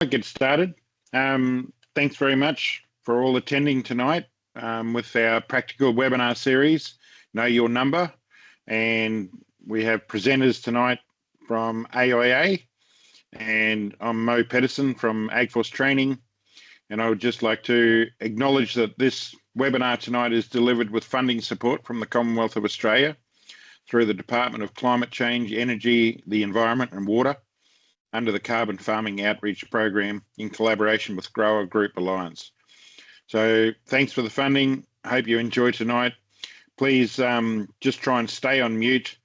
Get started. Thanks very much for all attending tonight with our practical webinar series, Know Your Number. And we have presenters tonight from AIA, and I'm Mo Pedersen from AgForce Training. And I would just like to acknowledge that this webinar tonight is delivered with funding support from the Commonwealth of Australia through the Department of Climate Change, Energy, the Environment and Water, under the Carbon Farming Outreach Program in collaboration with Grower Group Alliance. So thanks for the funding. I hope you enjoy tonight. Please just try and stay on mute.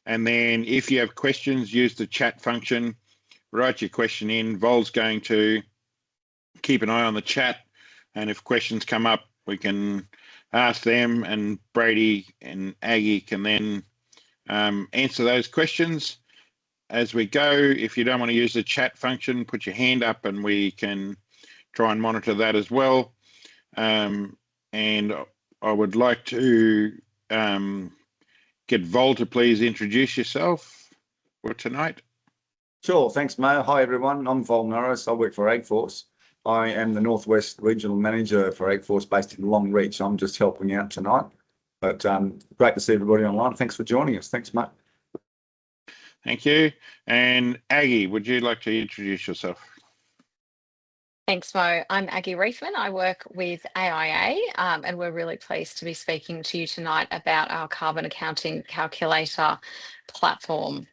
And then if you have questions, use the chat function. Write your question in. Vol's going to keep an eye on the chat. And if questions come up, we can ask them, and Brady and Aggie can then answer those questions as we go. If you don't want to use the chat function, put your hand up and we can try and monitor that as well. And I would like to get Vol to please introduce yourself for tonight. Sure, thanks, Mo. Hi, everyone. I'm Vol Norris. I work for AgForce. I am the Northwest Regional Manager for AgForce based in Longreach. I'm just helping out tonight. But great to see everybody online. Thanks for joining us. Thanks, Mo. Thank you. And Aggie, would you like to introduce yourself? Thanks, Mo. I'm Aggie Reifman. I work with AIA, and we're really pleased to be speaking to you tonight about our carbon accounting calculator platform.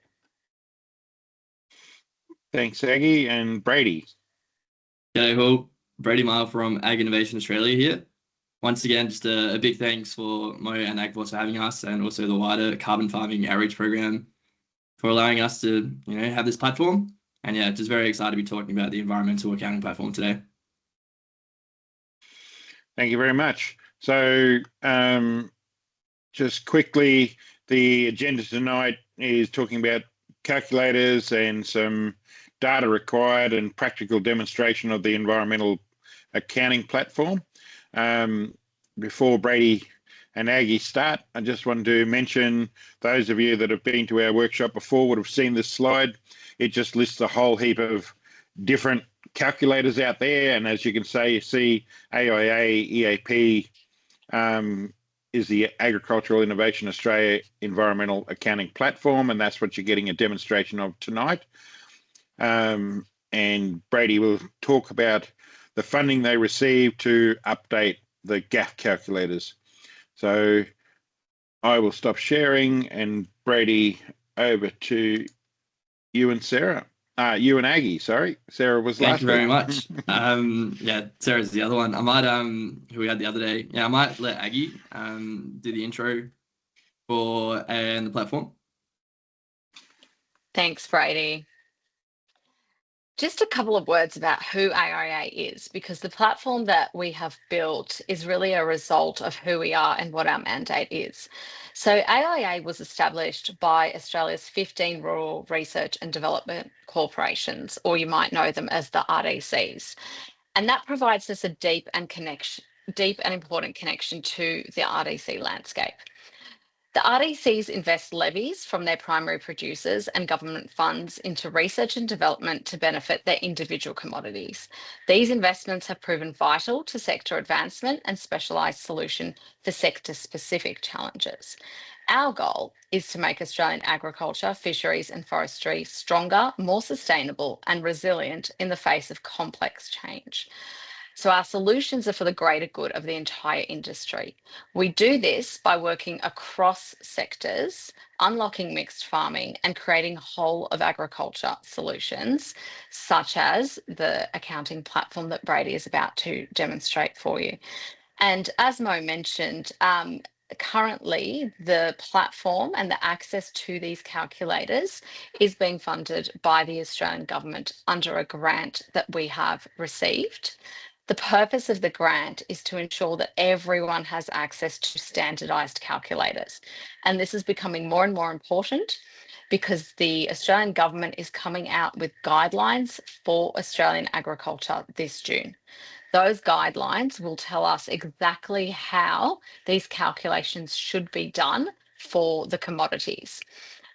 Thanks, Aggie. And Brady. G'day, all. Brady Miell from Ag Innovation Australia here. Once again, just a big thanks for Mo and AgForce for having us, and also the wider Carbon Farming Outreach Program for allowing us to, have this platform. And yeah, just very excited to be talking about the environmental accounting platform today. Thank you very much. So just quickly, the agenda tonight is talking about calculators and some data required and practical demonstration of the environmental accounting platform. Before Brady and Aggie start, I just wanted to mention, those of you that have been to our workshop before would have seen this slide. It just lists a whole heap of different calculators out there. And as you can see AIA EAP is the Agricultural Innovation Australia Environmental Accounting Platform, and that's what you're getting a demonstration of tonight. And Brady will talk about the funding they received to update the GAF calculators. So I will stop sharing, and Brady, over to you and Sarah. You and Aggie, sorry. Sarah was last. Thank you very much. Yeah, Sarah's the other one. I might, who we had the other day. Yeah, I might let Aggie do the intro for and the platform. Thanks, Brady. Just a couple of words about who AIA is, because the platform that we have built is really a result of who we are and what our mandate is. So AIA was established by Australia's 15 rural research and development corporations, or you might know them as the RDCs. And that provides us a deep and important connection to the RDC landscape. The RDCs invest levies from their primary producers and government funds into research and development to benefit their individual commodities. These investments have proven vital to sector advancement and specialised solution for sector-specific challenges. Our goal is to make Australian agriculture, fisheries and forestry stronger, more sustainable and resilient in the face of complex change. So our solutions are for the greater good of the entire industry. We do this by working across sectors, unlocking mixed farming and creating whole of agriculture solutions, such as the accounting platform that Brady is about to demonstrate for you. And as Mo mentioned, currently the platform and the access to these calculators is being funded by the Australian government under a grant that we have received. The purpose of the grant is to ensure that everyone has access to standardised calculators. And this is becoming more and more important because the Australian government is coming out with guidelines for Australian agriculture this June. Those guidelines will tell us exactly how these calculations should be done for the commodities.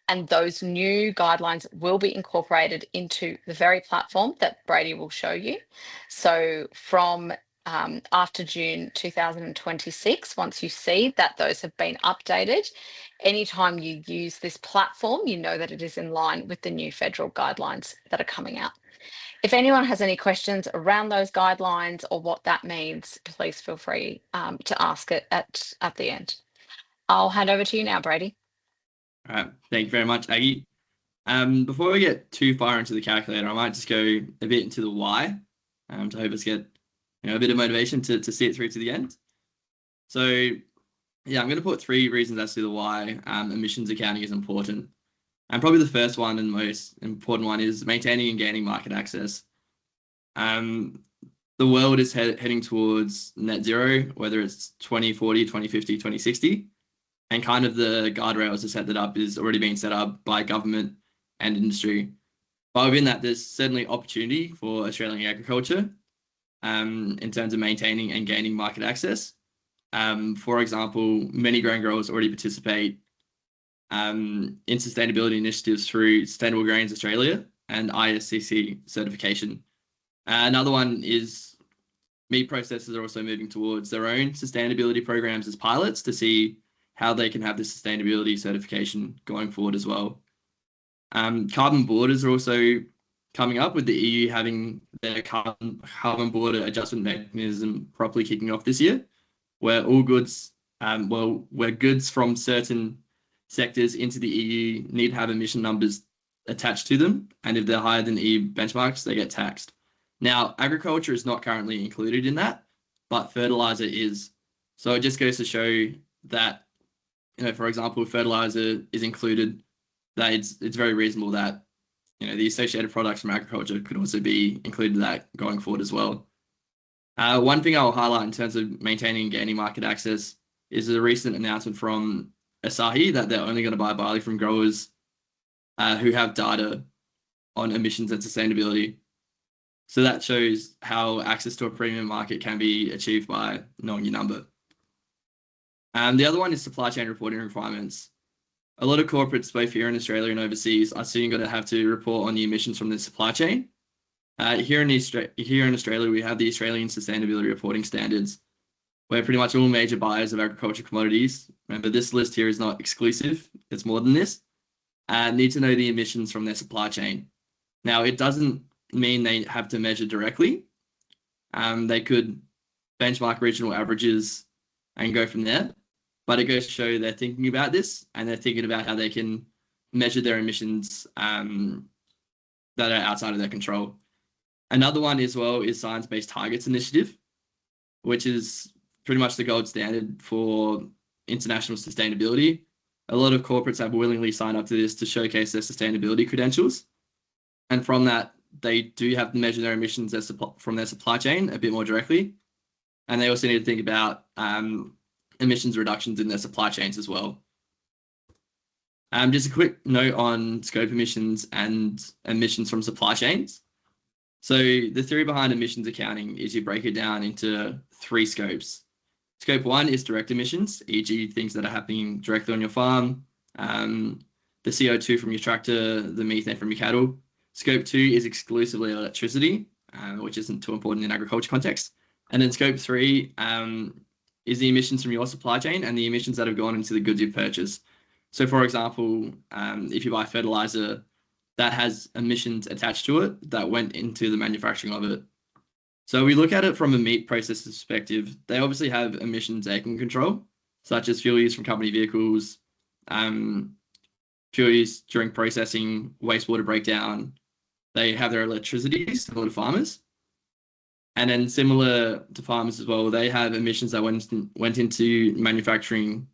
And those new guidelines will be incorporated into the very platform that Brady will show you. So from after June 2026, once you see that those have been updated, anytime you use this platform, you know that it is in line with the new federal guidelines that are coming out. If anyone has any questions around those guidelines or what that means, please feel free to ask it at the end. I'll hand over to you now, Brady. All right, thank you very much, Aggie. Before we get too far into the calculator, I might just go a bit into the why to help us get a bit of motivation to see it through to the end. So yeah, I'm going to put 3 reasons as to the why emissions accounting is important. And probably the first one and most important one is maintaining and gaining market access. The world is heading towards net zero, whether it's 2040, 2050, 2060. And kind of the guardrails to set that up is already being set up by government and industry. But within that, there's certainly opportunity for Australian agriculture in terms of maintaining and gaining market access. For example, many grain growers already participate in sustainability initiatives through Sustainable Grains Australia and ISCC certification. Another one is meat processors are also moving towards their own sustainability programs as pilots to see how they can have this sustainability certification going forward as well. Carbon borders are also coming up, with the EU having their carbon border adjustment mechanism properly kicking off this year, where all goods, where goods from certain sectors into the EU need to have emission numbers attached to them, and if they're higher than EU benchmarks, they get taxed. Now, agriculture is not currently included in that, but fertilizer is. So it just goes to show that, for example, if fertilizer is included, that it's very reasonable that the associated products from agriculture could also be included in that going forward as well. One thing I'll highlight in terms of maintaining and gaining market access is a recent announcement from Asahi that they're only going to buy barley from growers who have data on emissions and sustainability. So that shows how access to a premium market can be achieved by knowing your number. The other one is supply chain reporting requirements. A lot of corporates, both here in Australia and overseas, are soon going to have to report on the emissions from the supply chain. Here in Australia, we have the Australian Sustainability Reporting Standards, where pretty much all major buyers of agriculture commodities, remember this list here is not exclusive, it's more than this, need to know the emissions from their supply chain. Now, it doesn't mean they have to measure directly. They could benchmark regional averages and go from there. But it goes to show they're thinking about this, and they're thinking about how they can measure their emissions that are outside of their control. Another one as well is Science-Based Targets Initiative, which is pretty much the gold standard for international sustainability. A lot of corporates have willingly signed up to this to showcase their sustainability credentials. And from that, they do have to measure their emissions from their supply chain a bit more directly. And they also need to think about emissions reductions in their supply chains as well. Just a quick note on scope emissions and emissions from supply chains. So the theory behind emissions accounting is you break it down into 3 scopes. Scope 1 is direct emissions, e.g. things that are happening directly on your farm, the CO2 from your tractor, the methane from your cattle. Scope 2 is exclusively electricity, which isn't too important in agriculture context. And then scope 3 is the emissions from your supply chain and the emissions that have gone into the goods you purchase. So for example, if you buy fertilizer, that has emissions attached to it that went into the manufacturing of it. So we look at it from a meat processor perspective. They obviously have emissions they can control, such as fuel use from company vehicles, fuel use during processing, wastewater breakdown. They have their electricity, similar to farmers. And then similar to farmers as well, they have emissions that went into manufacturing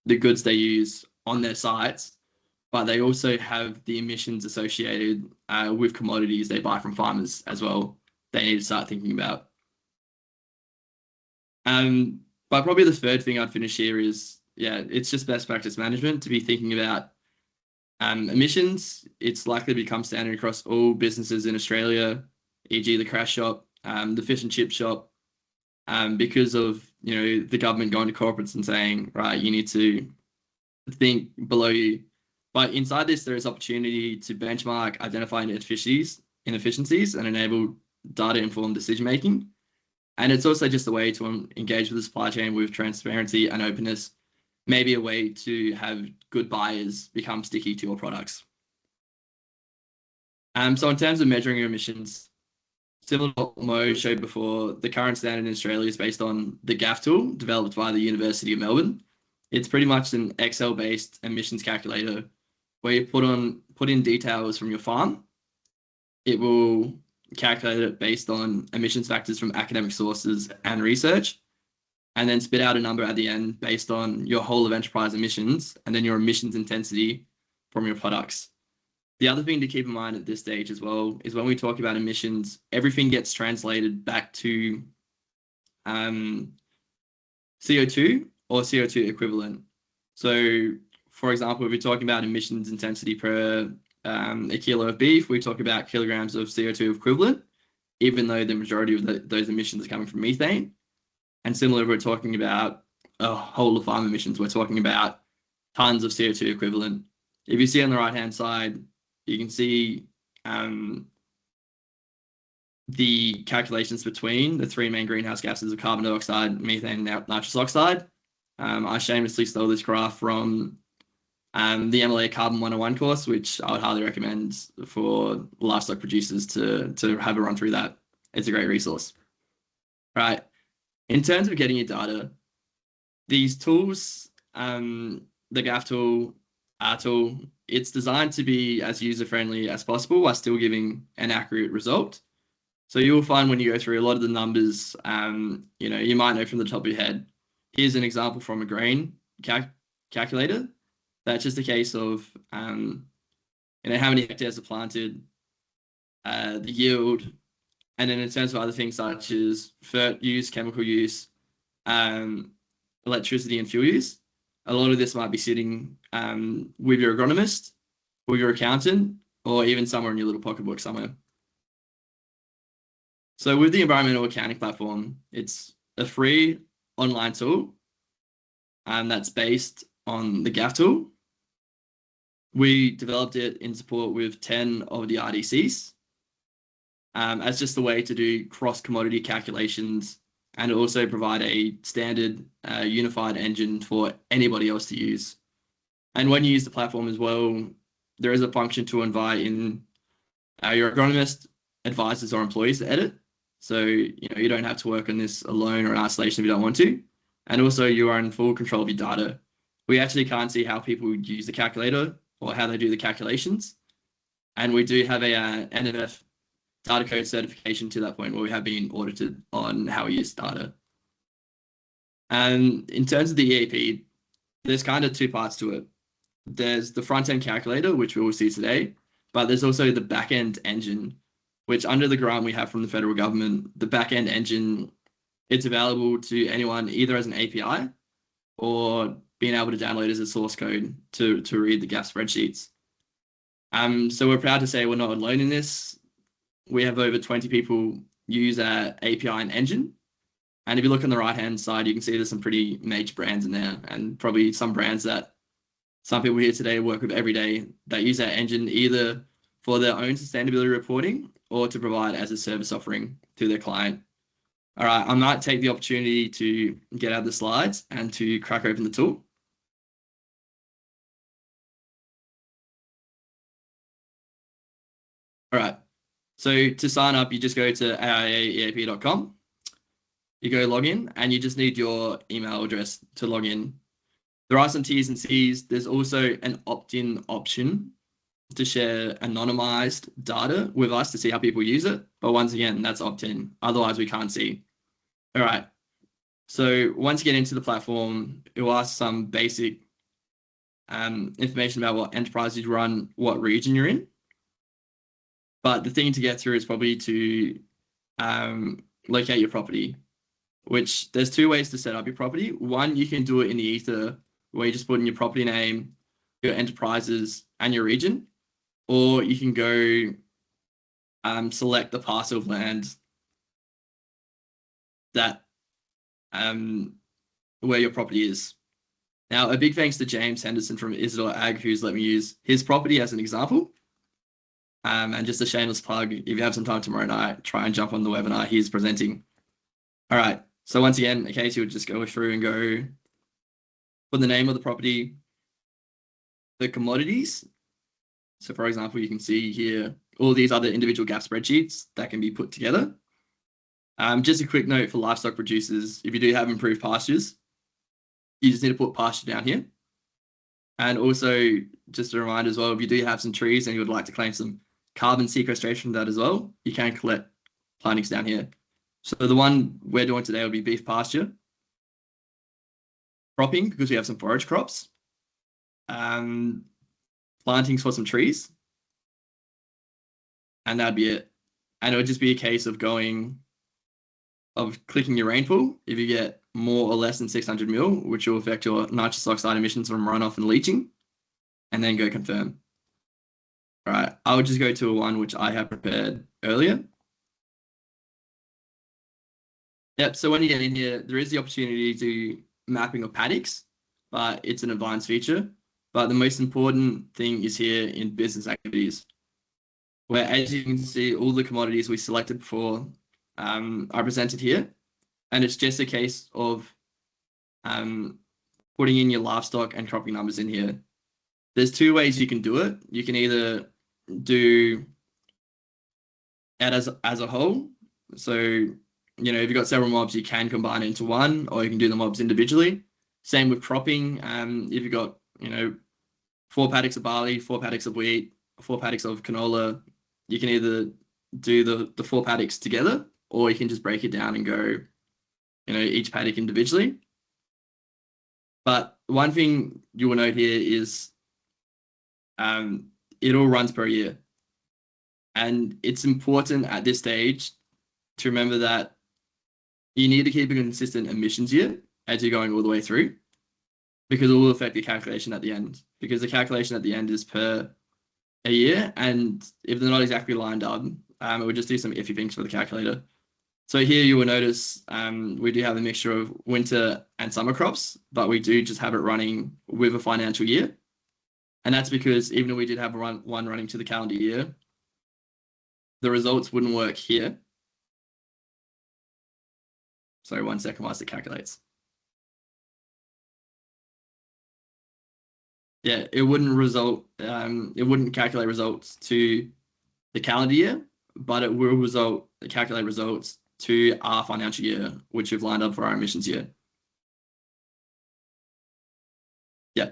the goods they use on their sites, but they also have the emissions associated with commodities they buy from farmers as well. They need to start thinking about. But probably the third thing I'd finish here is, it's just best practice management to be thinking about emissions. It's likely to become standard across all businesses in Australia, e.g. the crash shop, the fish and chip shop, because of the government going to corporates and saying, right, you need to think below But inside this, there is opportunity to benchmark, identify inefficiencies, and enable data-informed decision-making. And it's also just a way to engage with the supply chain with transparency and openness, maybe a way to have good buyers become sticky to your products. So in terms of measuring your emissions, similar to what Mo showed before, the current standard in Australia is based on the GAF tool developed by the University of Melbourne. It's pretty much an Excel-based emissions calculator where you put in details from your farm. It will calculate it based on emissions factors from academic sources and research, and then spit out a number at the end based on your whole of enterprise emissions and then your emissions intensity from your products. The other thing to keep in mind at this stage as well is when we talk about emissions, everything gets translated back to CO2 or CO2 equivalent. So, for example, if we're talking about emissions intensity per a kilo of beef, we talk about kilograms of CO2 equivalent, even though the majority of those emissions are coming from methane. And similar, if we're talking about whole of farm emissions, we're talking about tons of CO2 equivalent. If you see on the right-hand side, you can see the calculations between the three main greenhouse gases of carbon dioxide, methane, and nitrous oxide. I shamelessly stole this graph from the MLA Carbon 101 course, which I would highly recommend for livestock producers to have a run through that. It's a great resource. Right. In terms of getting your data, these tools, the GAF tool, our tool, it's designed to be as user-friendly as possible while still giving an accurate result. So you'll find when you go through a lot of the numbers, you might know from the top of your head. Here's an example from a grain calculator. That's just a case of, how many hectares are planted, the yield, and then in terms of other things such as fert use, chemical use, electricity and fuel use. A lot of this might be sitting with your agronomist or your accountant, or even somewhere in your little pocketbook somewhere. So with the environmental accounting platform, it's a free online tool that's based on the GAF tool. We developed it in support with 10 of the RDCs as just a way to do cross-commodity calculations and also provide a standard unified engine for anybody else to use. And when you use the platform as well, there is a function to invite in your agronomist, advisors, or employees to edit. So you don't have to work on this alone or in isolation if you don't want to. And also you are in full control of your data. We actually can't see how people use the calculator or how they do the calculations. And we do have a NMF data code certification to that point where we have been audited on how we use data. And in terms of the EAP, there's kind of two parts to it. There's the front-end calculator, which we will see today, but there's also the back-end engine, which under the grant we have from the federal government, the back-end engine, it's available to anyone either as an API or being able to download as a source code to read the GAF spreadsheets. So we're proud to say we're not alone in this. We have over 20 people use our API and engine. And if you look on the right-hand side, you can see there's some pretty major brands in there, and probably some brands that some people here today work with every day that use our engine either for their own sustainability reporting or to provide as a service offering to their client. All right, I might take the opportunity to get out the slides and to crack open the tool. All right, so to sign up, you just go to aiaeap.com. You go log in and you just need your email address to log in. There are some T's and C's. There's also an opt-in option to share anonymized data with us to see how people use it. But once again, that's opt-in. Otherwise, we can't see. All right. So once you get into the platform, it will ask some basic information about what enterprise you run, what region you're in. But the thing to get through is probably to locate your property, which there's two ways to set up your property. One, you can do it in the ether, where you just put in your property name, your enterprises, and your region. Or you can go select the parcel of land that where your property is. Now, a big thanks to James Henderson from Isidore Ag, who's let me use his property as an example. And just a shameless plug, if you have some time tomorrow night, try and jump on the webinar he's presenting. All right, so once again, Casey would just go through and go put the name of the property, the commodities. So for example, you can see here all these other individual gap spreadsheets that can be put together. Just a quick note for livestock producers, if you do have improved pastures, you just need to put pasture down here. And also, just a reminder as well, if you do have some trees and you would like to claim some carbon sequestration of that as well, you can collect plantings down here. So the one we're doing today will be beef pasture. Cropping, because we have some forage crops. Plantings for some trees. And that'd be it. And it would just be a case of clicking your rainfall. If you get more or less than 600 mil, which will affect your nitrous oxide emissions from runoff and leaching, and then go confirm. All right, I would just go to one which I have prepared earlier. Yep, so when you get in here, there is the opportunity to mapping of paddocks, but it's an advanced feature. But the most important thing is here in business activities, where as you can see, all the commodities we selected before are presented here. And it's just a case of putting in your livestock and cropping numbers in here. There's two ways you can do it. You can either do it as a whole. So, if you've got several mobs, you can combine it into one, or you can do the mobs individually. Same with cropping. If you've got, 4 paddocks of barley, 4 paddocks of wheat, 4 paddocks of canola, you can either do the 4 paddocks together, or you can just break it down and go, each paddock individually. But one thing you will note here is it all runs per year. And it's important at this stage to remember that you need to keep a consistent emissions year as you're going all the way through, because it will affect the calculation at the end. Because the calculation at the end is per a year, and if they're not exactly lined up, it would just do some iffy things for the calculator. So here you will notice we do have a mixture of winter and summer crops, but we do just have it running with a financial year. And that's because even if we did have one running to the calendar year, the results wouldn't work here. Sorry, 1 second whilst it calculates. Yeah, it wouldn't calculate results to the calendar year, but it will calculate results to our financial year, which we've lined up for our emissions year. Yeah.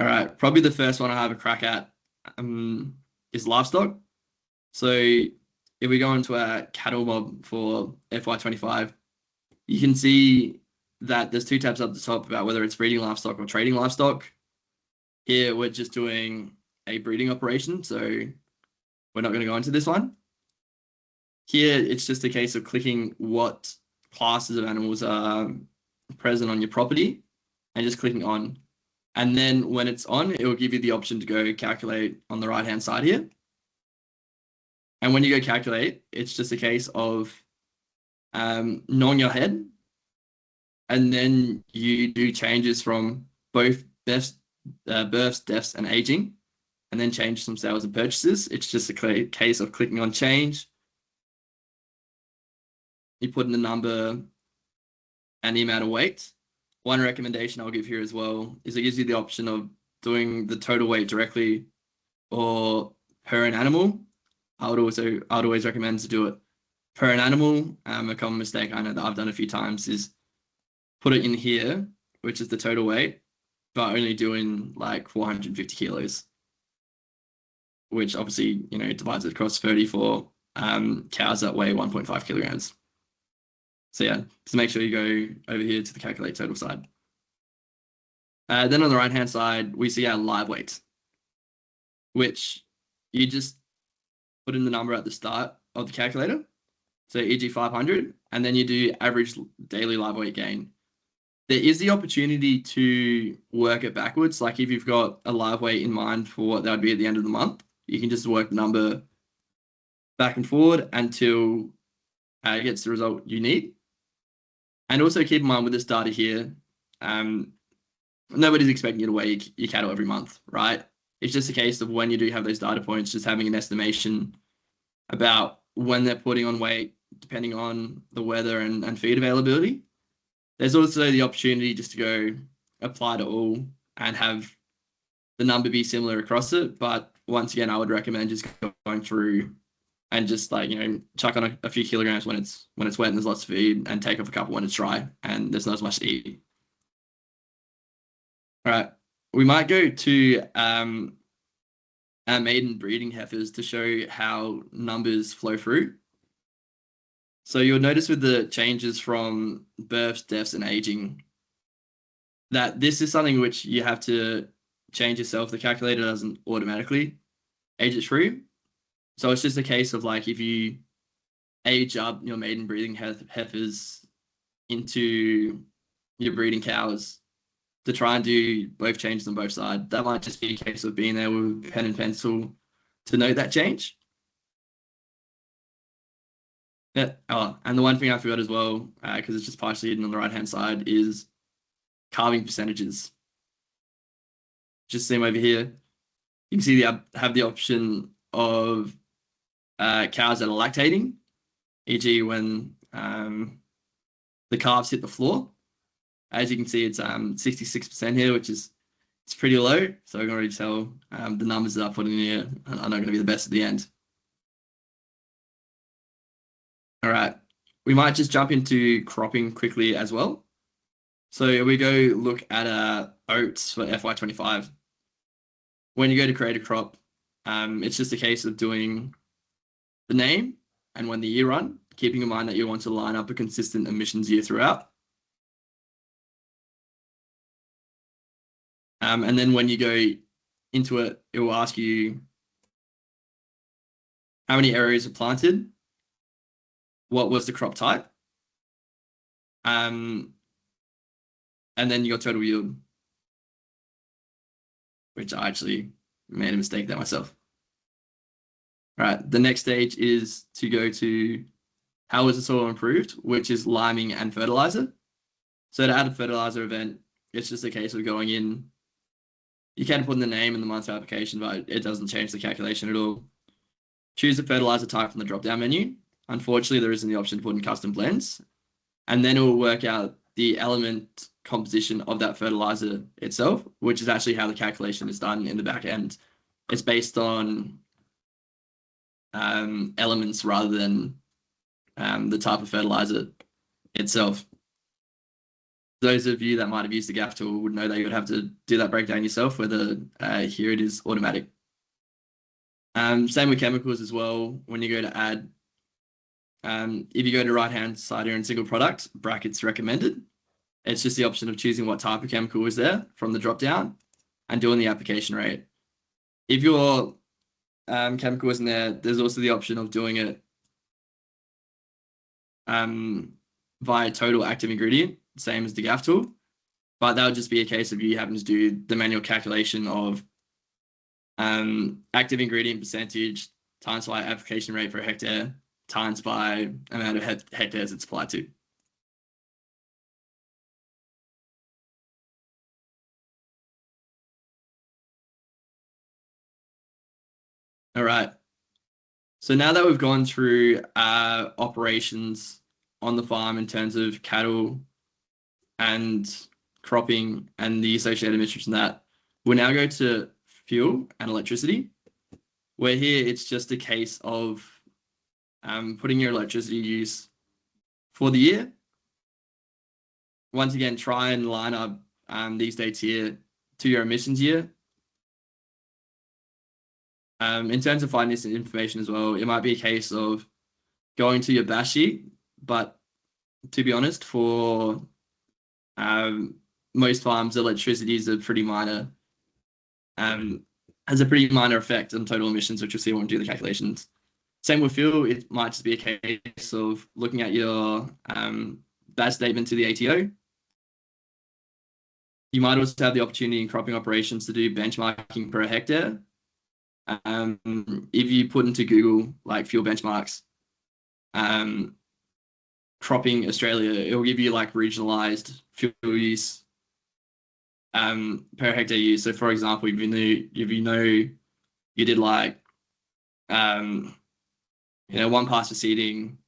All right, probably the first one I have a crack at is livestock. So if we go into our cattle mob for FY25, you can see that there's 2 tabs up the top about whether it's breeding livestock or trading livestock. Here, we're just doing a breeding operation, so we're not going to go into this one. Here, it's just a case of clicking what classes of animals are present on your property and just clicking on. And then when it's on, it will give you the option to go calculate on the right-hand side here. And when you go calculate, it's just a case of gnawing your head. And then you do changes from both births, deaths, and aging, and then change some sales and purchases. It's just a case of clicking on change. You put in the number and the amount of weight. One recommendation I'll give here as well is it gives you the option of doing the total weight directly or per an animal. I'd always recommend to do it per an animal. A common mistake I know that I've done a few times is put it in here, which is the total weight, but only doing like 450 kilos, which obviously, divides it across 34 cows that weigh 1.5 kilograms. So yeah, just make sure you go over here to the calculate total side. Then on the right-hand side, we see our live weight, which you just put in the number at the start of the calculator. So e.g. 500, and then you do average daily live weight gain. There is the opportunity to work it backwards. Like if you've got a live weight in mind for what that would be at the end of the month, you can just work the number back and forward until it gets the result you need. And also keep in mind with this data here, nobody's expecting you to weigh your cattle every month, right? It's just a case of when you do have those data points, just having an estimation about when they're putting on weight, depending on the weather and feed availability. There's also the opportunity just to go apply to all and have the number be similar across it. But once again, I would recommend just going through and just like, chuck on a few kilograms when it's wet and there's lots of feed, and take off a couple when it's dry and there's not as much to eat. All right, we might go to our maiden breeding heifers to show how numbers flow through. So you'll notice with the changes from births, deaths, and aging, that this is something which you have to change yourself. The calculator doesn't automatically age it through. So it's just a case of like, if you age up your maiden breeding heifers into your breeding cows to try and do both changes on both sides, that might just be a case of being there with pen and pencil to note that change. Yeah. Oh, and the one thing I forgot as well, because it's just partially hidden on the right-hand side, is calving percentages. Just see them over here. You can see they have the option of cows that are lactating, e.g. when the calves hit the floor. As you can see, it's 66% here, which is it's pretty low. So I can already tell the numbers that I put in here are not going to be the best at the end. All right, we might just jump into cropping quickly as well. So we go look at oats for FY25. When you go to create a crop, it's just a case of doing the name and when the year run, keeping in mind that you want to line up a consistent emissions year throughout. And then when you go into it, it will ask you how many areas are planted, what was the crop type, and then your total yield, which I actually made a mistake there myself. All right, the next stage is to go to how was the soil improved, which is liming and fertilizer. So to add a fertilizer event, it's just a case of going in. You can put in the name and the month of application, but it doesn't change the calculation at all. Choose the fertilizer type from the drop-down menu. Unfortunately, there isn't the option to put in custom blends. And then it will work out the element composition of that fertilizer itself, which is actually how the calculation is done in the back end. It's based on elements rather than the type of fertilizer itself. Those of you that might have used the GAF tool would know that you would have to do that breakdown yourself, whether here it is automatic. Same with chemicals as well. When you go to add, if you go to right-hand side here in single product, brackets recommended, it's just the option of choosing what type of chemical is there from the drop-down and doing the application rate. If your chemical isn't there, there's also the option of doing it via total active ingredient, same as the GAF tool, but that would just be a case of you having to do the manual calculation of active ingredient percentage times by application rate per hectare times by amount of hectares it's applied to. All right. So now that we've gone through operations on the farm in terms of cattle and cropping and the associated emissions from that, we'll now go to fuel and electricity, where here it's just a case of putting your electricity use for the year. Once again, try and line up these dates here to your emissions year. In terms of finding this information as well, it might be a case of going to your bash sheet, but to be honest, for most farms, electricity is a pretty minor, has a pretty minor effect on total emissions, which you'll see when we do the calculations. Same with fuel, it might just be a case of looking at your batch statement to the ATO. You might also have the opportunity in cropping operations to do benchmarking per hectare. If you put into Google like fuel benchmarks, Cropping Australia, it will give you like regionalized fuel use per hectare use. So for example, if you know you did like 1 pass for seeding,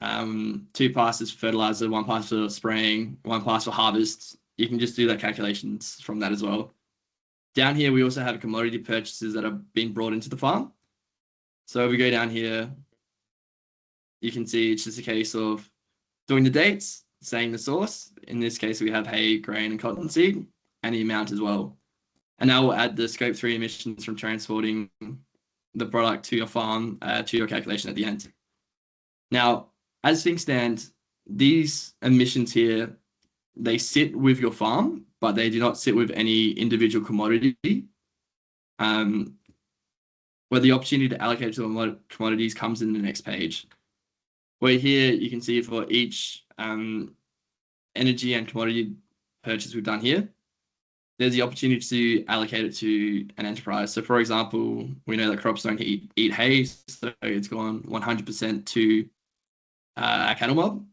2 passes for fertilizer, 1 pass for spraying, 1 pass for harvests, you can just do that calculations from that as well. Down here, we also have commodity purchases that have been brought into the farm. So if we go down here, you can see it's just a case of doing the dates, saying the source. In this case, we have hay, grain, and cottonseed, and the amount as well. And now we'll add the scope 3 emissions from transporting the product to your farm to your calculation at the end. Now, as things stand, these emissions here, they sit with your farm, but they do not sit with any individual commodity. Where the opportunity to allocate to commodities comes in the next page. Where here you can see for each energy and commodity purchase we've done here, there's the opportunity to allocate it to an enterprise. So for example, we know that crops don't eat hay, so it's gone 100% to our cattle mob.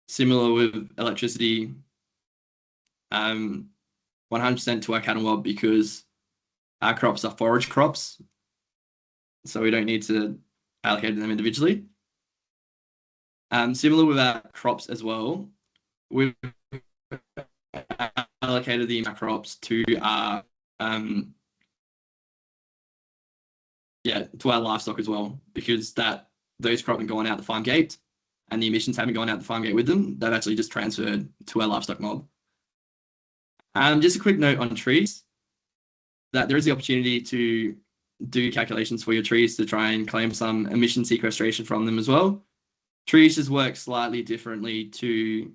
Similar with electricity, 100% to our cattle mob because our crops are forage crops, so we don't need to allocate them individually. Similar with our crops as well, we've allocated the crops to our to our livestock as well, because those crops haven't gone out the farm gate and the emissions haven't gone out the farm gate with them. They've actually just transferred to our livestock mob. Just a quick note on trees, that there is the opportunity to do calculations for your trees to try and claim some emission sequestration from them as well. Trees just work slightly differently to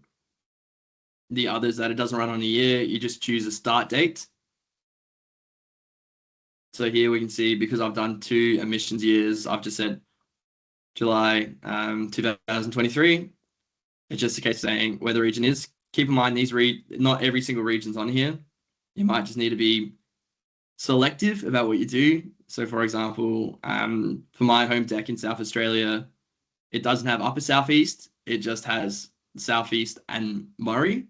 the others, that it doesn't run on a year. You just choose a start date. So here we can see, because I've done 2 emissions years, I've just said July 2023. It's just a case of saying where the region is. Keep in mind, not every single region's on here. You might just need to be selective about what you do. So for example, for my home deck in South Australia, it doesn't have upper southeast, it just has southeast and Murray.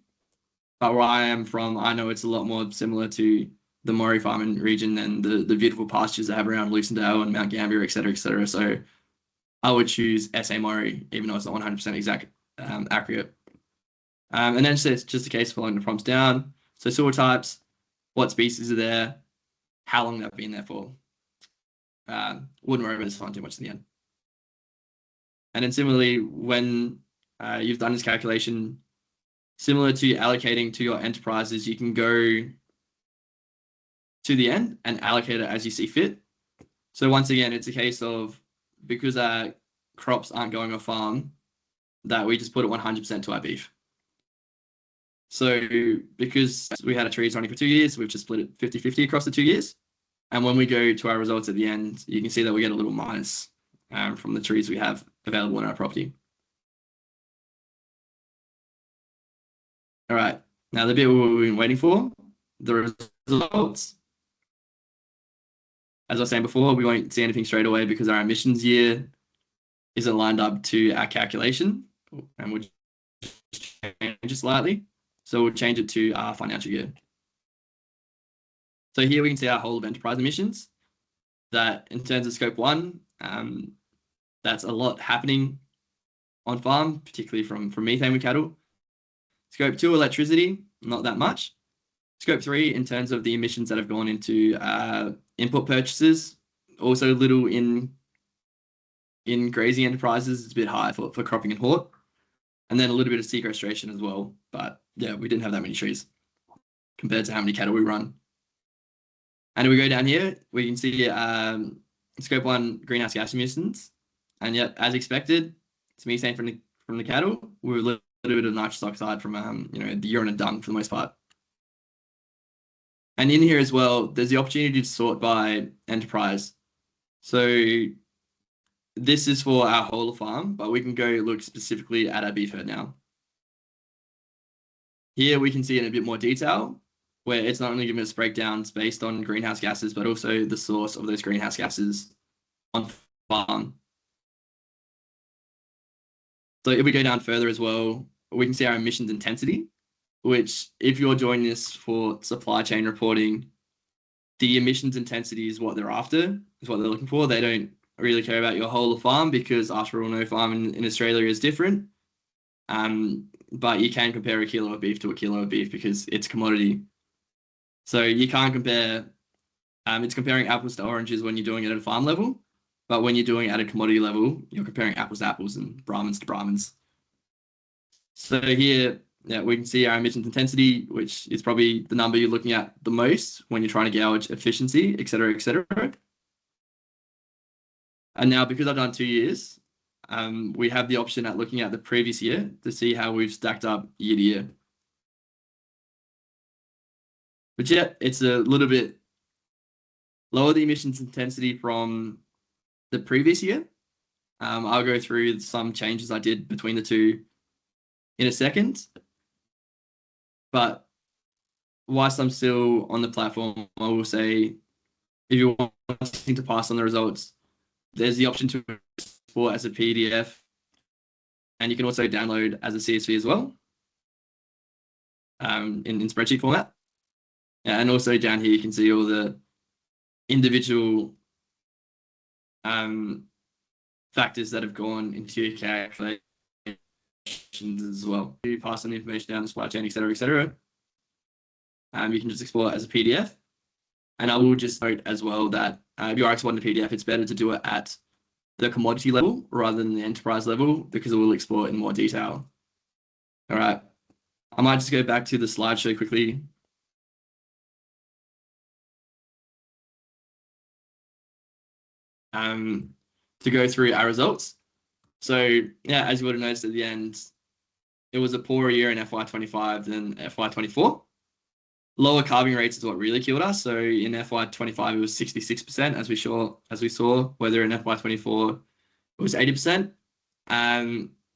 But where I am from, I know it's a lot more similar to the Murray farming region than the beautiful pastures they have around Lucindale and Mount Gambier, etc., etc. So I would choose SA Murray, even though it's not 100% exact accurate. And then it's just a case of following the prompts down. So soil types, what species are there, how long they've been there for. Wouldn't worry about this fine too much in the end. And then similarly, when you've done this calculation, similar to allocating to your enterprises, you can go to the end and allocate it as you see fit. So once again, it's a case of, because our crops aren't going off farm, that we just put it 100% to our beef. So because we had a trees running for 2 years, we've just split it 50-50 across the 2 years. And when we go to our results at the end, you can see that we get a little minus from the trees we have available in our property. All right, now the bit we've been waiting for, the results. As I was saying before, we won't see anything straight away because our emissions year isn't lined up to our calculation, and we'll change it slightly. So we'll change it to our financial year. So here we can see our whole of enterprise emissions, that in terms of scope 1, that's a lot happening on farm, particularly from methane with cattle. Scope 2, electricity, not that much. Scope 3, in terms of the emissions that have gone into input purchases, also little in grazing enterprises. It's a bit high for cropping and hort. And then a little bit of sequestration as well. But yeah, we didn't have that many trees compared to how many cattle we run. And if we go down here, we can see scope 1 greenhouse gas emissions. And yet, as expected, it's methane from the cattle with a little bit of nitrous oxide from the urine and dung for the most part. And in here as well, there's the opportunity to sort by enterprise. So this is for our whole farm, but we can go look specifically at our beef herd now. Here we can see in a bit more detail, where it's not only giving us breakdowns based on greenhouse gases, but also the source of those greenhouse gases on farm. So if we go down further as well, we can see our emissions intensity, which if you're joining this for supply chain reporting, the emissions intensity is what they're after, is what they're looking for. They don't really care about your whole farm because after all, no farm in Australia is different. But you can compare a kilo of beef to a kilo of beef because it's commodity. So you can't compare, it's comparing apples to oranges when you're doing it at a farm level, but when you're doing it at a commodity level, you're comparing apples to apples and Brahmins to Brahmins. So here, yeah, we can see our emissions intensity, which is probably the number you're looking at the most when you're trying to gauge efficiency, et cetera, et cetera. And now, because I've done 2 years, we have the option at looking at the previous year to see how we've stacked up year to year. But yeah, it's a little bit lower the emissions intensity from the previous year. I'll go through some changes I did between the two in a second. But whilst I'm still on the platform, I will say, if you want to pass on the results, there's the option to export as a PDF, and you can also download as a CSV as well, in spreadsheet format. And also down here, you can see all the individual factors that have gone into your calculations as well. You pass on the information down the supply chain, et cetera, et cetera. You can just export as a PDF. And I will just note as well that if you are exporting a PDF, it's better to do it at the commodity level rather than the enterprise level because it will export in more detail. All right. I might just go back to the slideshow quickly. To go through our results. So yeah, as you would have noticed at the end, it was a poorer year in FY25 than FY24. Lower calving rates is what really killed us. So in FY25 it was 66%, as we saw. Whether in FY24 it was 80%.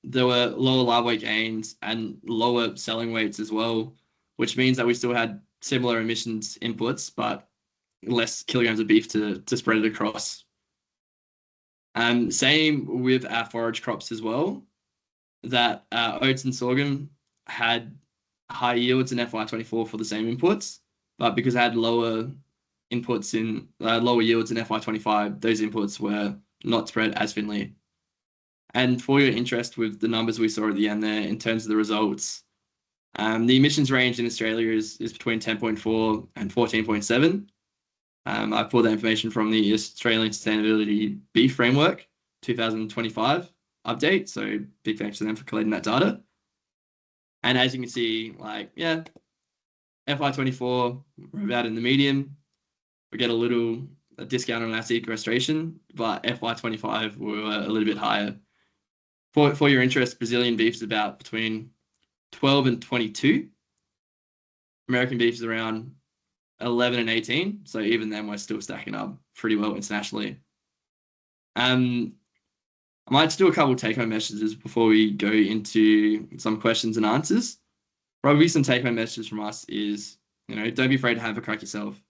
There were lower live weight gains and lower selling weights as well, which means that we still had similar emissions inputs, but less kilograms of beef to spread it across. Same with our forage crops as well, that oats and sorghum had high yields in FY24 for the same inputs, but because I had lower inputs in lower yields in FY25, those inputs were not spread as thinly. And for your interest with the numbers we saw at the end there in terms of the results, the emissions range in Australia is between 10.4 and 14.7. I pulled that information from the Australian Sustainability Beef Framework 2025 update. So big thanks to them for collating that data. And as you can see, like, yeah, FY24, we're about in the medium. We get a discount on our sequestration, but FY25, we were a little bit higher. For your interest, Brazilian beef is about between 12 and 22. American beef is around 11 and 18. So even then, we're still stacking up pretty well internationally. I might just do a couple of take-home messages before we go into some questions and answers. Probably some take-home messages from us is, don't be afraid to have a crack yourself.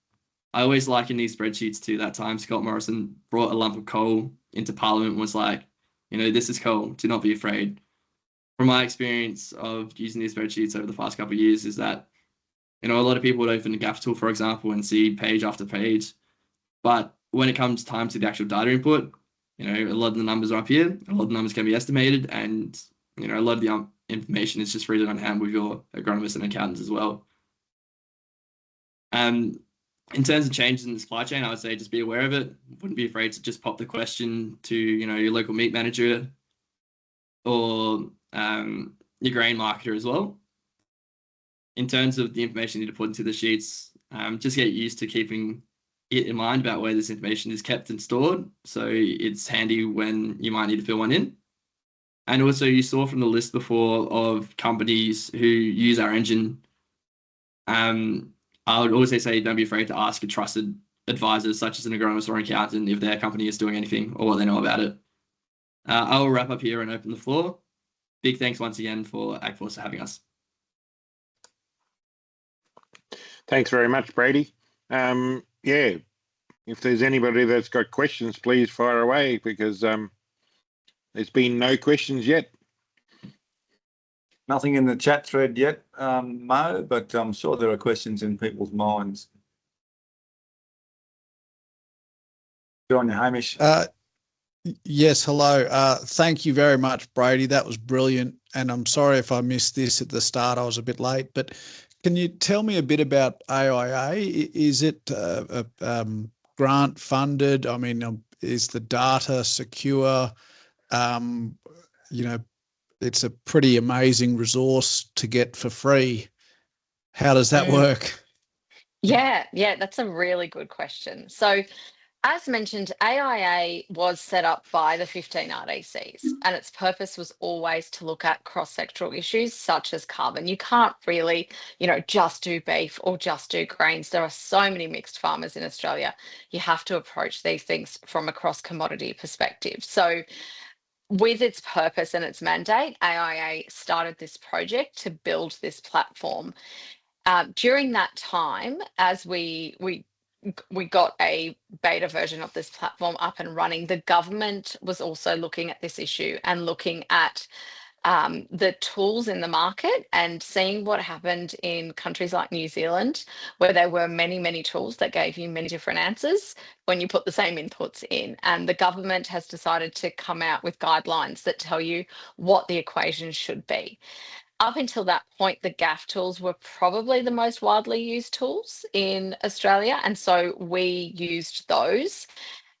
I always liken these spreadsheets to that time Scott Morrison brought a lump of coal into Parliament and was like, this is coal, do not be afraid. From my experience of using these spreadsheets over the past couple of years is that, a lot of people would open the GAF tool, for example, and see page after page. But when it comes time to the actual data input, a lot of the numbers are up here. A lot of the numbers can be estimated, and a lot of the information is just read on hand with your agronomists and accountants as well. In terms of changes in the supply chain, I would say just be aware of it. Wouldn't be afraid to just pop the question to your local meat manager or your grain marketer as well. In terms of the information you need to put into the sheets, just get used to keeping it in mind about where this information is kept and stored, so it's handy when you might need to fill one in. And also, you saw from the list before of companies who use our engine. I would also say don't be afraid to ask a trusted advisor, such as an agronomist or an accountant, if their company is doing anything or what they know about it. I will wrap up here and open the floor. Big thanks once again for AgForce for having us. Thanks very much, Brady. Yeah, if there's anybody that's got questions, please fire away, because there's been no questions yet. Nothing in the chat thread yet, Mo, but I'm sure there are questions in people's minds. Good on you, Hamish. Yes, hello. Thank you very much, Brady. That was brilliant. And I'm sorry if I missed this at the start. I was a bit late. But can you tell me a bit about AIA? Is it grant funded? I mean, is the data secure? You know, it's a pretty amazing resource to get for free. How does that work? Yeah, that's a really good question. So, as mentioned, AIA was set up by the 15 RDCs, and its purpose was always to look at cross-sectoral issues such as carbon. You can't really, just do beef or just do grains. There are so many mixed farmers in Australia. You have to approach these things from a cross-commodity perspective. So, with its purpose and its mandate, AIA started this project to build this platform. During that time, as we got a beta version of this platform up and running, the government was also looking at this issue and looking at the tools in the market and seeing what happened in countries like New Zealand, where there were many, many tools that gave you many different answers when you put the same inputs in. And the government has decided to come out with guidelines that tell you what the equation should be. Up until that point, the GAF tools were probably the most widely used tools in Australia. And so we used those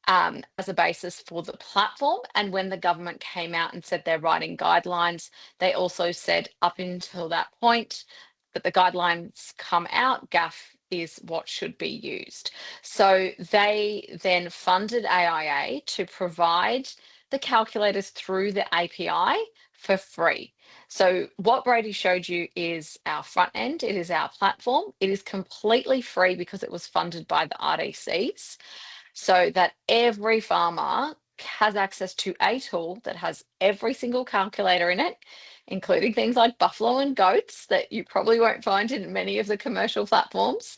as a basis for the platform. And when the government came out and said they're writing guidelines, they also said up until that point that the guidelines come out, GAF is what should be used. So they then funded AIA to provide the calculators through the API for free. So what Brady showed you is our front end. It is our platform. It is completely free because it was funded by the RDCs, so that every farmer has access to a tool that has every single calculator in it, including things like buffalo and goats that you probably won't find in many of the commercial platforms.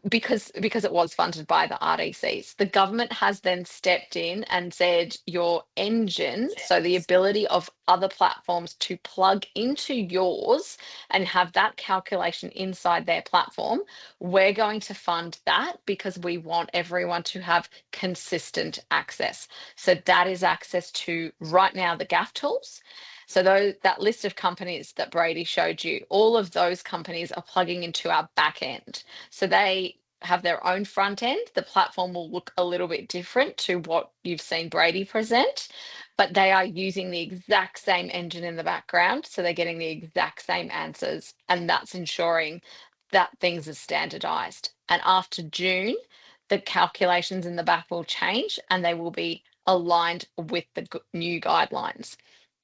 Because it was funded by the RDCs. The government has then stepped in and said your engine, so the ability of other platforms to plug into yours and have that calculation inside their platform, we're going to fund that because we want everyone to have consistent access. So that is access to right now the GAF tools. So that list of companies that Brady showed you, all of those companies are plugging into our back end. So they have their own front end. The platform will look a little bit different to what you've seen Brady present, but they are using the exact same engine in the background. So they're getting the exact same answers, and that's ensuring that things are standardized. And after June, the calculations in the back will change and they will be aligned with the new guidelines.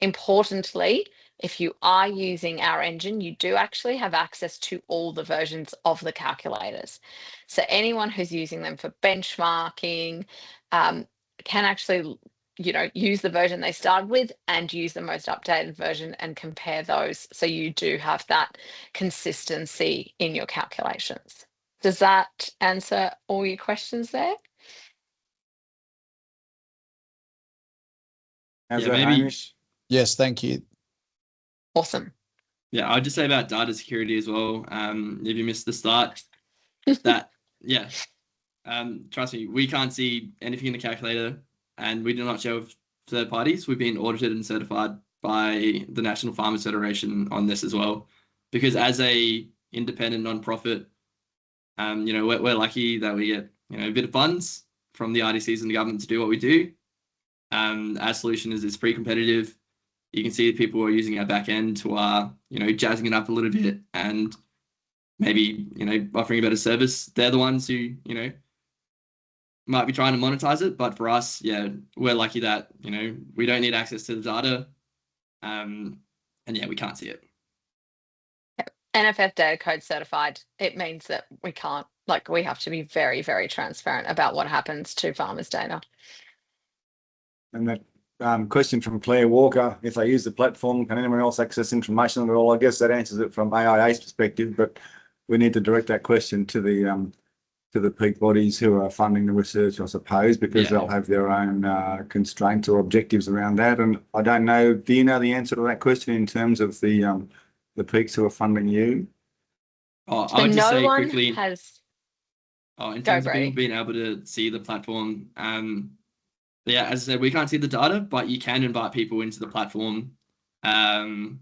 Importantly, if you are using our engine, you do actually have access to all the versions of the calculators. So anyone who's using them for benchmarking can actually, use the version they started with and use the most updated version and compare those. So you do have that consistency in your calculations. Does that answer all your questions there? How's Yeah, that, maybe- Hamish? Yes, thank you. Awesome. Yeah, I'd just say about data security as well. If you missed the start, trust me, we can't see anything in the calculator, and we do not share with third parties. We've been audited and certified by the National Farmers Federation on this as well, because as a independent non-profit, we're lucky that we get a bit of funds from the RDCs and the government to do what we do. Our solution is pretty competitive. You can see the people who are using our back end who are, jazzing it up a little bit and maybe, offering a better service. They're the ones who, might be trying to monetize it. But for us, we're lucky that, we don't need access to the data. And we can't see it. NFF data code certified. It means that we can't, we have to be very, very transparent about what happens to farmers' data. And that question from Claire Walker, if they use the platform, can anyone else access information on it all? I guess that answers it from AIA's perspective, but we need to direct that question to the to the peak bodies who are funding the research, I suppose, because Yeah. they'll have their own constraints or objectives around that. And I don't know, do you know the answer to that question in terms of the peaks who are funding you? Oh, So I would just no say one quickly, has. in Go, terms of Brady. people being able to see the platform, yeah, as I said, we can't see the data, but you can invite people into the platform to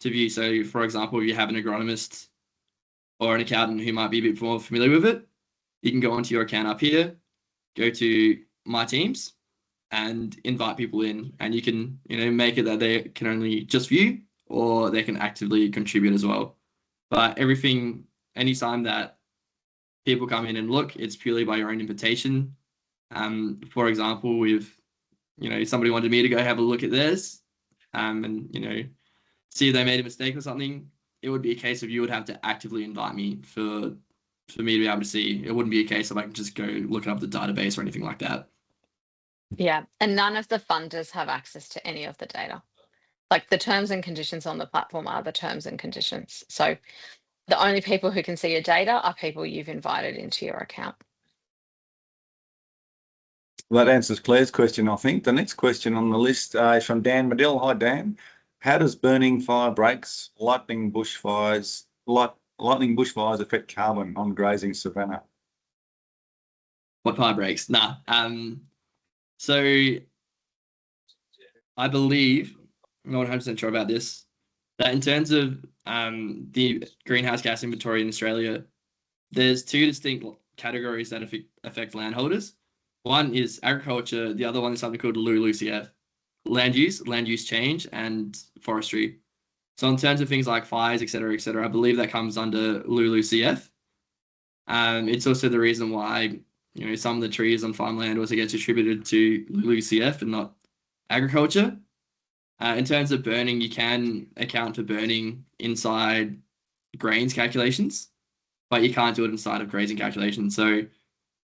view. So, for example, if you have an agronomist or an accountant who might be a bit more familiar with it, you can go onto your account up here, go to My Teams, and invite people in, and you can, make it that they can only just view, or they can actively contribute as well. But everything, anytime that people come in and look, it's purely by your own invitation. For example, if somebody wanted me to go have a look at theirs, and see if they made a mistake or something, it would be a case of you would have to actively invite me for me to be able to see. It wouldn't be a case of I can just go look up the database or anything like that. Yeah, and none of the funders have access to any of the data. Like the terms and conditions on the platform are the terms and conditions. So the only people who can see your data are people you've invited into your account. Well, that answers Claire's question, I think. The next question on the list is from Dan Miell. Hi, Dan. How does burning fire breaks, lightning bushfires affect carbon on grazing savanna? What fire breaks? Nah. So I believe, I'm not 100% sure about this, that in terms of the greenhouse gas inventory in Australia, there's two distinct categories that affect landholders. One is agriculture, the other one is something called LULUCF, land use change, and forestry. So in terms of things like fires, et cetera, I believe that comes under LULUCF. It's also the reason why some of the trees on farmland also gets attributed to LULUCF and not agriculture. In terms of burning, you can account for burning inside grains calculations, but you can't do it inside of grazing calculations. So,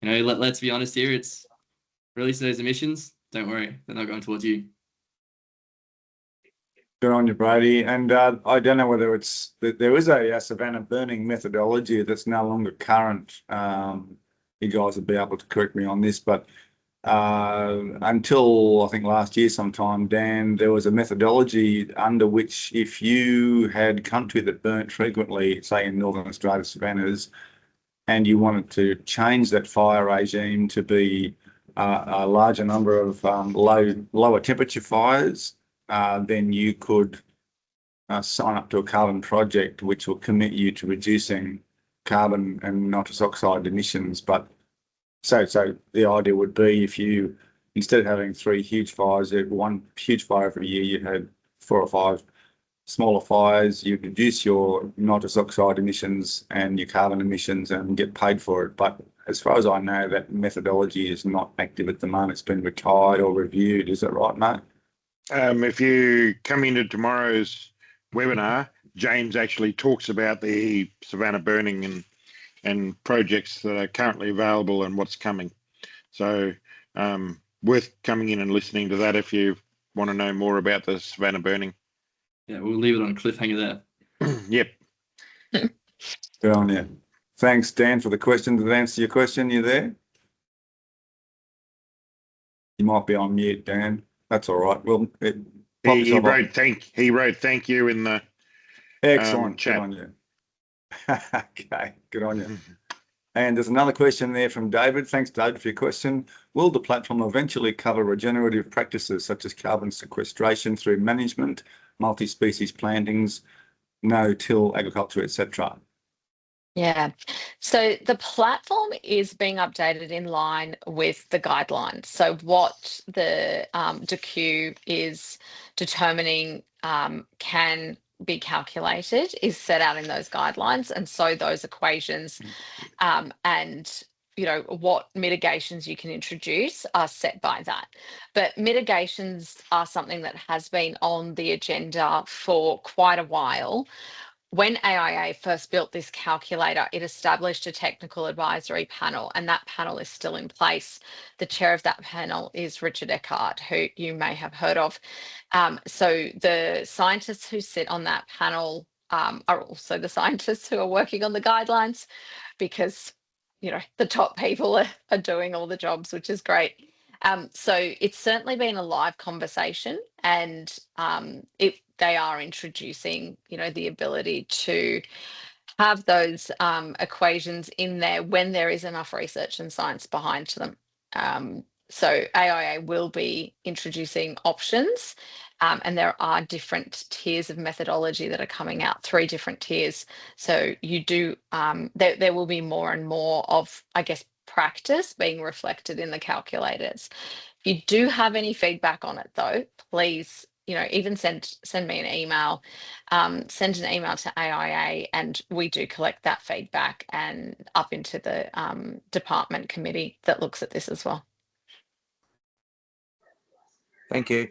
let's be honest here. It's releasing those emissions. Don't worry, they're not going towards you. Good on you, Brady. And I don't know whether there is a savanna burning methodology that's no longer current. You guys would be able to correct me on this, but until I think last year sometime, Dan, there was a methodology under which if you had country that burnt frequently, say in Northern Australia savannas, and you wanted to change that fire regime to be a larger number of lower temperature fires, then you could sign up to a carbon project which will commit you to reducing carbon and nitrous oxide emissions. But so the idea would be if you, instead of having 3 huge fires, one huge fire every year, you had 4 or 5 smaller fires, you reduce your nitrous oxide emissions and your carbon emissions and get paid for it. But as far as I know, that methodology is not active at the moment. It's been retired or reviewed. Is that right, mate? If you come into tomorrow's webinar, James actually talks about the savanna burning and projects that are currently available and what's coming. So worth coming in and listening to that if you want to know more about the savanna burning. Yeah, we'll leave it on a cliffhanger there. Yep. Good on you. Thanks, Dan, for the question. Did that answer your question? You there? You might be on mute, Dan. That's all right. Well, he wrote thank you in the excellent chat. Good on you. Okay, good on you. And there's another question there from David. Thanks, David, for your question. Will the platform eventually cover regenerative practices such as carbon sequestration through management, multi-species plantings, no-till agriculture, etc.? Yeah, so the platform is being updated in line with the guidelines. So what the DQ is determining can be calculated is set out in those guidelines. And so those equations and what mitigations you can introduce are set by that. But mitigations are something that has been on the agenda for quite a while. When AIA first built this calculator, it established a technical advisory panel, and that panel is still in place. The chair of that panel is Richard Eckhardt, who you may have heard of. So the scientists who sit on that panel are also the scientists who are working on the guidelines, because the top people are doing all the jobs, which is great. So it's certainly been a live conversation, and they are introducing, the ability to have those equations in there when there is enough research and science behind them. So AIA will be introducing options, and there are different tiers of methodology that are coming out, 3 different tiers. So you do, there will be more and more of, I guess, practice being reflected in the calculators. If you do have any feedback on it though, please, even send me an email, send an email to AIA, and we do collect that feedback and up into the department committee that looks at this as well. Thank you.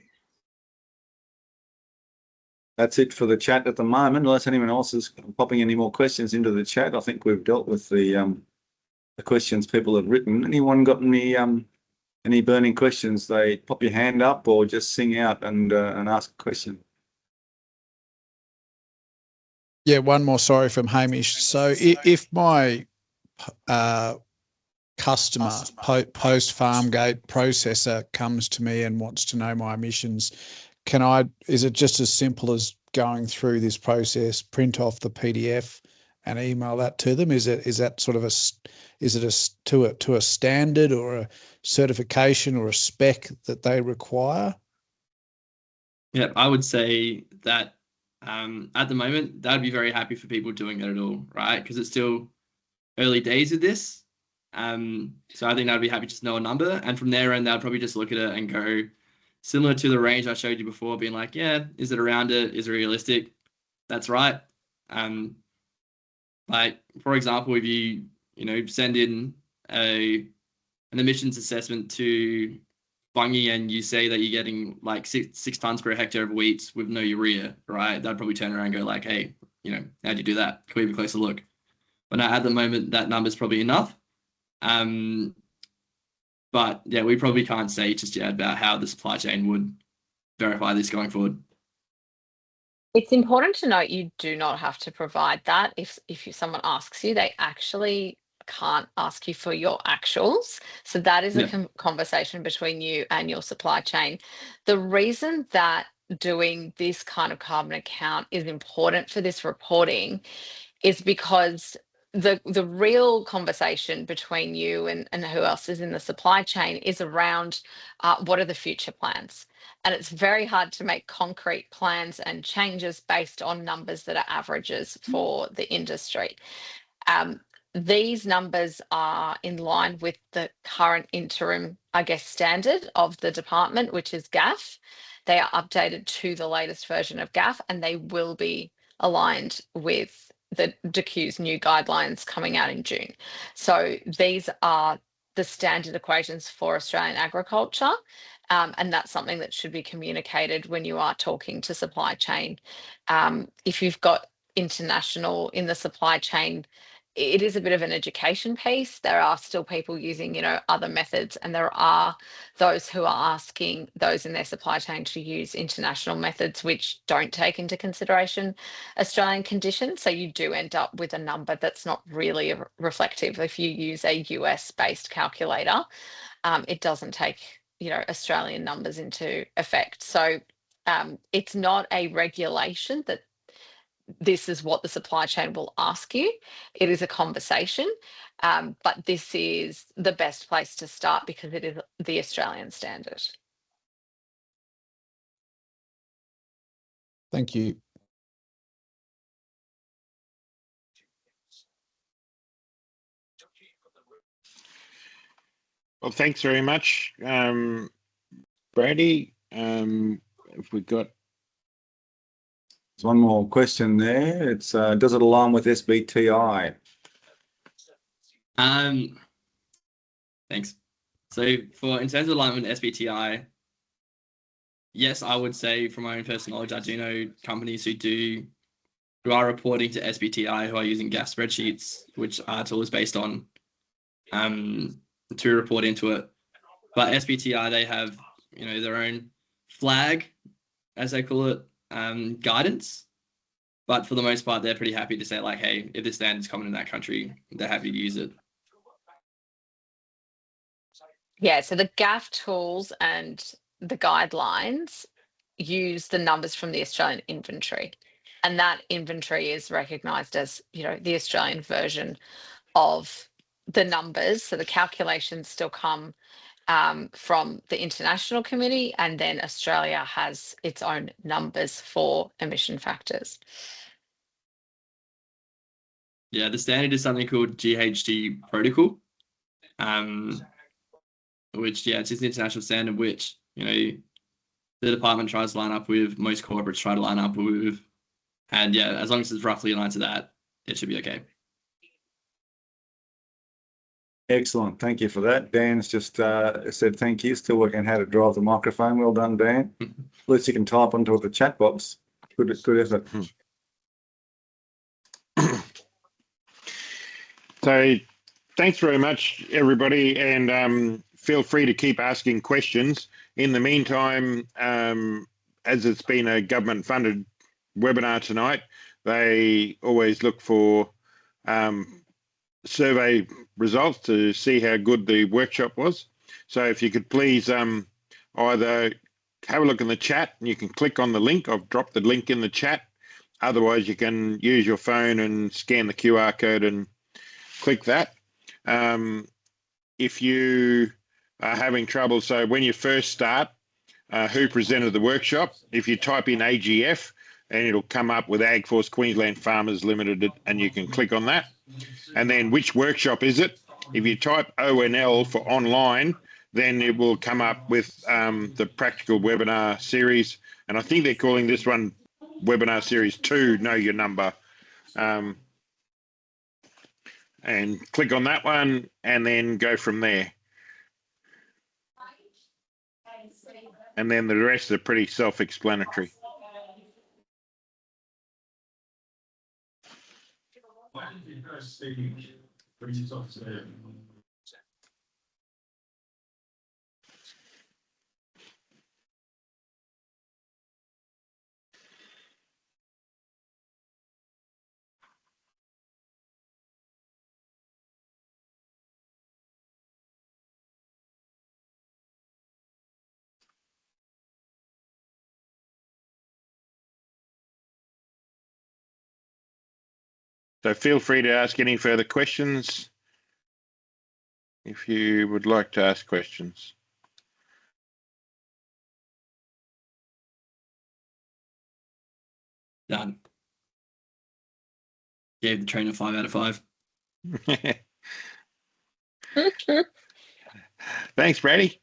That's it for the chat at the moment. Unless anyone else is popping any more questions into the chat, I think we've dealt with the questions people have written. Anyone got any burning questions? They pop your hand up or just sing out and ask a question. Yeah, one more, sorry, from Hamish. So if my customer post farm gate processor comes to me and wants to know my emissions, is it just as simple as going through this process, print off the PDF and email that to them? Is that sort of to a standard or a certification or a spec that they require? Yeah, I would say that at the moment, that'd be very happy for people doing that at all, right? Because it's still early days of this. So I think I'd be happy to just know a number, and from there and they'll probably just look at it and go, similar to the range I showed you before, being like, yeah, is it around it? Is it realistic? That's right. Like, for example, if you send in an emissions assessment to Bungie and you say that you're getting like six tons per hectare of wheat with no urea, right? They'd probably turn around and go like, hey, how'd you do that? Can we have a closer look? But now at the moment, that number's probably enough. But yeah, we probably can't say just yet about how the supply chain would verify this going forward. It's important to note you do not have to provide that. If someone asks you, they actually can't ask you for your actuals. So that is a conversation between you and your supply chain. The reason that doing this kind of carbon account is important for this reporting is because the real conversation between you and who else is in the supply chain is around what are the future plans. And it's very hard to make concrete plans and changes based on numbers that are averages for the industry. These numbers are in line with the current interim, I guess, standard of the department, which is GAF. They are updated to the latest version of GAF, and they will be aligned with the DEQ's new guidelines coming out in June. So these are the standard equations for Australian agriculture. And that's something that should be communicated when you are talking to supply chain. If you've got international in the supply chain, it is a bit of an education piece. There are still people using, other methods, and there are those who are asking those in their supply chain to use international methods which don't take into consideration Australian conditions. So you do end up with a number that's not really reflective. If you use a US-based calculator, it doesn't take Australian numbers into effect. So it's not a regulation that this is what the supply chain will ask you. It is a conversation, but this is the best place to start because it is the Australian standard. Thank you. Well, thanks very much, Brady. If we got one more question there. It's does it align with SBTI? Thanks. So in terms of alignment with SBTI, yes, I would say from my own personal knowledge, I do know companies who are reporting to SBTI who are using gas spreadsheets, which our tool is based on, to report into it. But SBTI, they have their own flag, as they call it, guidance. But for the most part, they're pretty happy to say like, hey, if this standard's common in that country, they're happy to use it. Yeah, so the GAF tools and the guidelines use the numbers from the Australian inventory. And that inventory is recognised as, the Australian version of the numbers. So the calculations still come from the international committee, and then Australia has its own numbers for emission factors. Yeah, the standard is something called GHG protocol, which, it's just an international standard which, the department tries to line up with, most corporates try to line up with. And as long as it's roughly aligned to that, it should be okay. Excellent. Thank you for that. Dan's just said thank you. Still working out how to drive the microphone. Well done, Dan. At least you can type onto the chat box. Good effort. So thanks very much, everybody, and feel free to keep asking questions. In the meantime, as it's been a government-funded webinar tonight, they always look for survey results to see how good the workshop was. So if you could please either have a look in the chat, and you can click on the link. I've dropped the link in the chat. Otherwise, you can use your phone and scan the QR code and click that. If you are having trouble, so when you first start, who presented the workshop, if you type in AGF, and it'll come up with AgForce Queensland Farmers Limited, and you can click on that. And then which workshop is it? If you type ONL for online, then it will come up with the practical webinar series. And I think they're calling this one webinar series 2, Know Your Number. And click on that one and then go from there. And then the rest are pretty self-explanatory. So feel free to ask any further questions if you would like to ask questions. Done. Gave the trainer 5 out of 5. Thanks, Brady.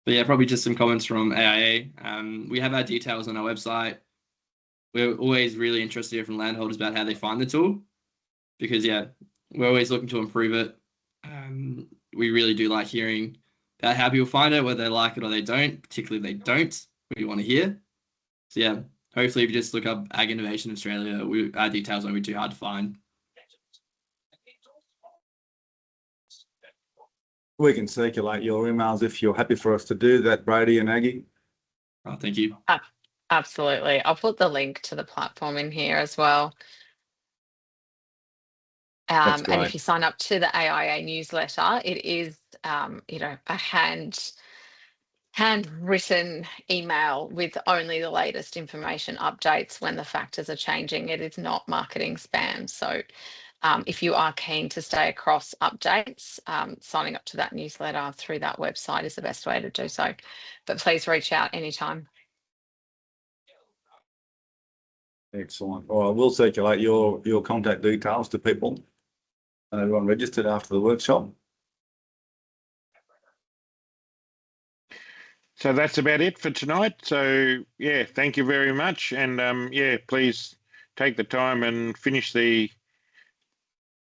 But probably just some comments from AIA. We have our details on our website. We're always really interested to hear from landholders about how they find the tool, because we're always looking to improve it. We really do like hearing about how people find it, whether they like it or they don't. Particularly if they don't, we want to hear. So hopefully if you just look up Ag Innovation Australia, our details won't be too hard to find. We can circulate your emails if you're happy for us to do that, Brady and Aggie. Oh, thank you. Absolutely. I'll put the link to the platform in here as well. And if you sign up to the AIA newsletter, it is, a handwritten email with only the latest information updates when the factors are changing. It is not marketing spam. So if you are keen to stay across updates, signing up to that newsletter through that website is the best way to do so. But please reach out anytime. Excellent. Well, we'll circulate your contact details to people. Everyone registered after the workshop. So that's about it for tonight. So thank you very much. And please take the time and finish the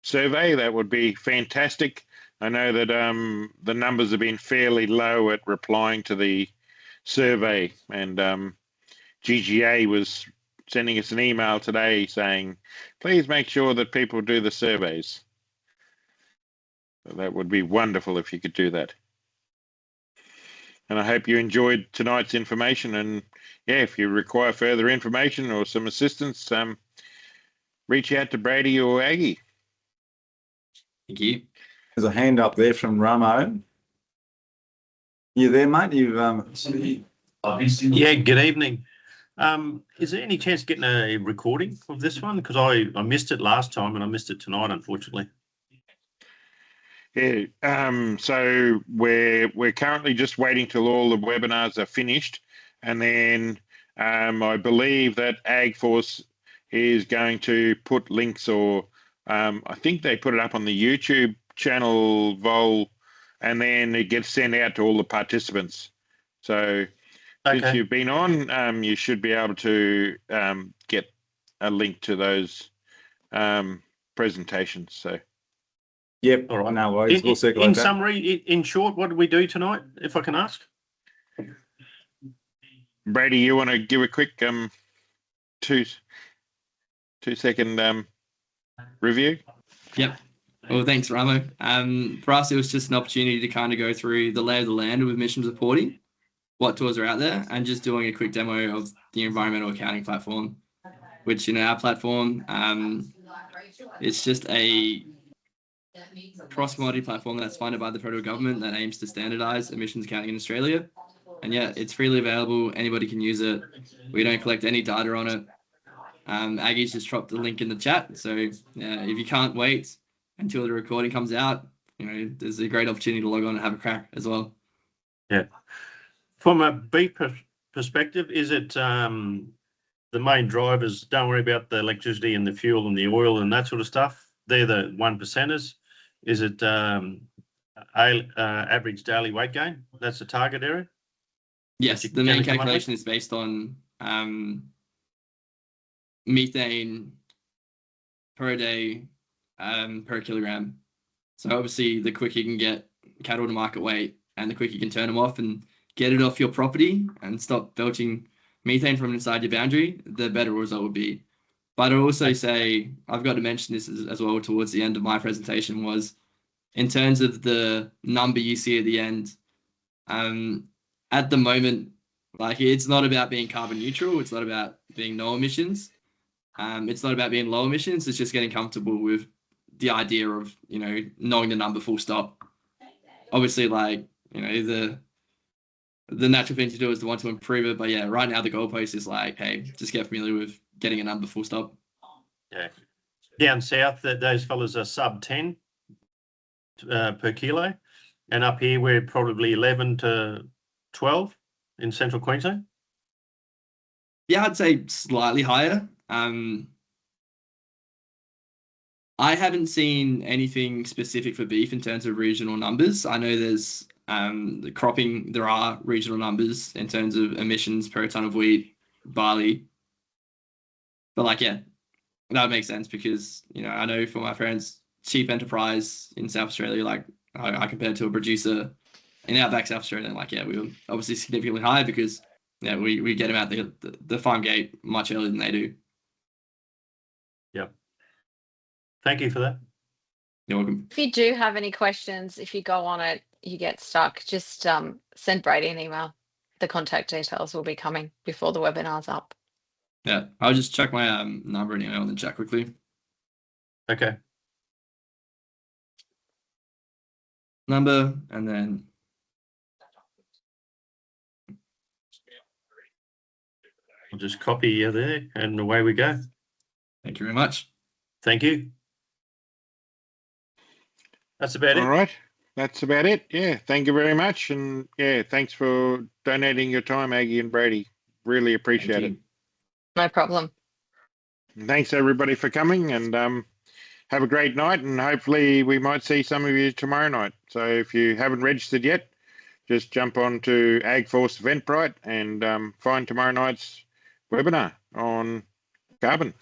survey. That would be fantastic. I know that the numbers have been fairly low at replying to the survey, and GGA was sending us an email today saying, please make sure that people do the surveys. So that would be wonderful if you could do that. And I hope you enjoyed tonight's information. And if you require further information or some assistance, reach out to Brady or Aggie. Thank you. There's a hand up there from Ramo. You there, mate? Yeah, good evening. Is there any chance of getting a recording of this one? Because I missed it last time and I missed it tonight, unfortunately. Yeah, so we're currently just waiting till all the webinars are finished, and then I believe that AgForce is going to put links, or I think they put it up on the YouTube channel, Vol, and then it gets sent out to all the participants. So since you've been on, you should be able to get a link to those presentations. So. Yep. All right. No worries. We'll circulate in that. summary, in short, what did we do tonight, if I can ask? Brady, you want to give a quick 2 second review? Yep. Well, thanks, Ramo. For us, it was just an opportunity to kind of go through the lay of the land with emissions reporting, what tools are out there, and just doing a quick demo of the environmental accounting platform, which in our platform, it's just a cross-commodity platform that's funded by the federal government that aims to standardize emissions accounting in Australia. And yeah, it's freely available. Anybody can use it. We don't collect any data on it. Aggie's just dropped the link in the chat. So if you can't wait until the recording comes out, there's a great opportunity to log on and have a crack as well. Yeah. From a beef perspective, is it the main drivers? Don't worry about the electricity and the fuel and the oil and that sort of stuff. They're the 1%ers. Is it average daily weight gain? That's the target area? Yes, the main calculation is based on methane per day per kilogram. So obviously, the quicker you can get cattle to market weight and the quicker you can turn them off and get it off your property and stop belching methane from inside your boundary, the better result would be. But I also say, I've got to mention this as well towards the end of my presentation, was in terms of the number you see at the end, at the moment, like, it's not about being carbon neutral. It's not about being no emissions. It's not about being low emissions. It's just getting comfortable with the idea of, knowing the number full stop. Obviously, the natural thing to do is to want to improve it. But yeah, right now the goalpost is like, hey, just get familiar with getting a number full stop. Yeah. Down south, those fellas are sub 10 per kilo. And up here, we're probably 11 to 12 in central Queensland. Yeah, I'd say slightly higher. I haven't seen anything specific for beef in terms of regional numbers. I know there's the cropping, there are regional numbers in terms of emissions per ton of wheat, barley. But that makes sense because, I know for my friends, cheap enterprise in South Australia, I compared to a producer in outback South Australia, we were obviously significantly higher because we get them out the farm gate much earlier than they do. Yep. Thank you for that. You're welcome. If you do have any questions, if you go on it, you get stuck, just send Brady an email. The contact details will be coming before the webinar's up. Yeah, I'll just check my number and email in the chat quickly. Okay. Number, and then I'll just copy you there and away we go. Thank you very much. Thank you. That's about it. All right. That's about it. Yeah. Thank you very much. And yeah, thanks for donating your time, Aggie and Brady. Really appreciate it. No problem. And thanks everybody for coming, and have a great night, and hopefully we might see some of you tomorrow night. So if you haven't registered yet, just jump on to AgForce Eventbrite and find tomorrow night's webinar on carbon.